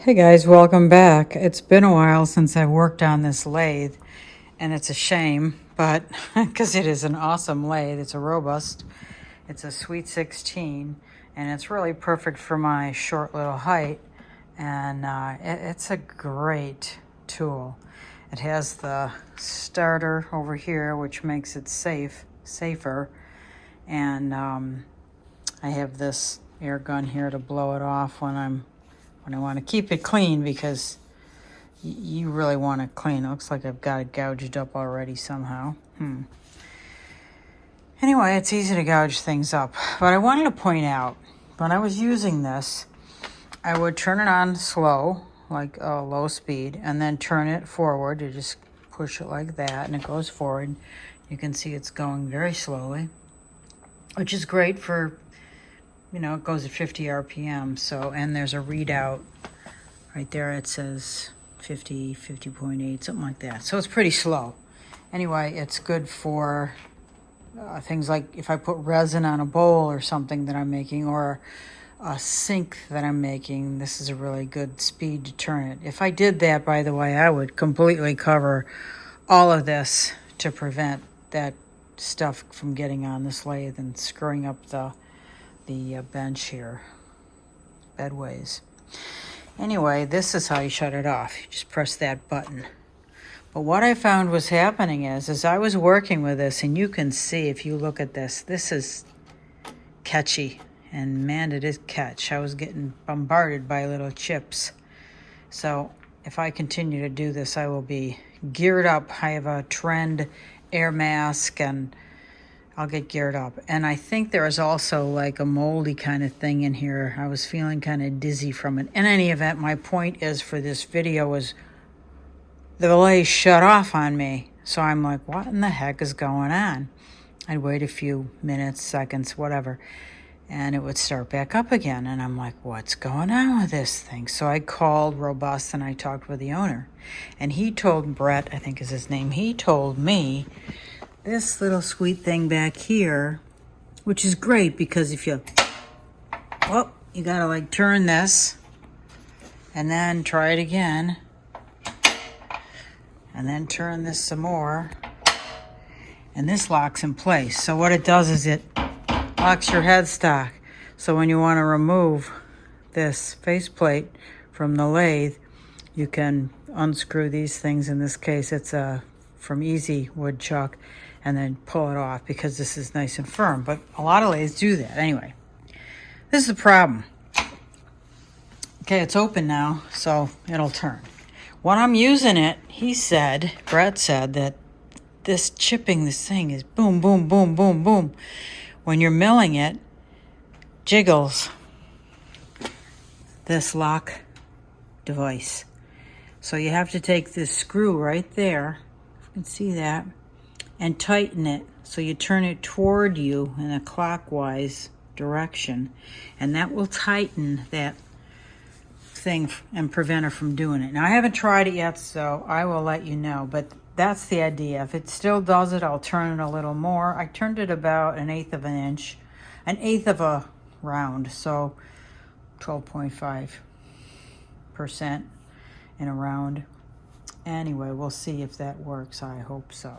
Hey guys, welcome back. It's been a while since I worked on this lathe, and it's a shame, but because it is an awesome lathe. It's a robust, it's a Sweet 16, and it's really perfect for my short little height, and it's a great tool. It has the starter over here, which makes it safer, and I have this air gun here to blow it off when I want to keep it clean, because you really want it clean. It looks like I've got it gouged up already somehow. Anyway, it's easy to gouge things up. But I wanted to point out, when I was using this, I would turn it on slow, like low speed, and then turn it forward. You just push it like that, and it goes forward. You can see it's going very slowly, which is great for, it goes at 50 RPM. So, and there's a readout right there. It says 50, 50.8, something like that. So it's pretty slow. Anyway, it's good for things like if I put resin on a bowl or something that I'm making, or a sink that I'm making. This is a really good speed to turn it. If I did that, by the way, I would completely cover all of this to prevent that stuff from getting on this lathe and screwing up the bench here, bedways. Anyway, this is how you shut it off. You just press that button. But what I found was happening is I was working with this, and you can see if you look at this, this is catchy. And man, it is catch. I was getting bombarded by little chips. So if I continue to do this, I will be geared up. I have a trend air mask, and I'll get geared up. And I think there is also like a moldy kind of thing in here. I was feeling kind of dizzy from it. In any event, my point is for this video is the lathe shut off on me. So I'm like, what in the heck is going on? I'd wait a few minutes, seconds, whatever, and it would start back up again. And I'm like, what's going on with this thing? So I called Robust, and I talked with the owner. And he told, Brett, I think is his name, he told me this little sweet thing back here, which is great, because if you gotta like turn this and then try it again, and then turn this some more, and this locks in place. So what it does is it locks your headstock. So when you want to remove this faceplate from the lathe, you can unscrew these things. In this case, it's from Easy Woodchuck, and then pull it off, because this is nice and firm. But a lot of lathes do that. Anyway, this is the problem. Okay, it's open now, so it'll turn. When I'm using it, Brett said that this chipping, this thing is boom, boom, boom, boom, boom. When you're milling it, jiggles this lock device. So you have to take this screw right there, you can see that, and tighten it. So you turn it toward you in a clockwise direction, and that will tighten that thing and prevent it from doing it. Now, I haven't tried it yet, so I will let you know, but that's the idea. If it still does it, I'll turn it a little more. I turned it about 1/8 of an inch, 1/8 of a round, so 12.5% in a round. Anyway, we'll see if that works. I hope so.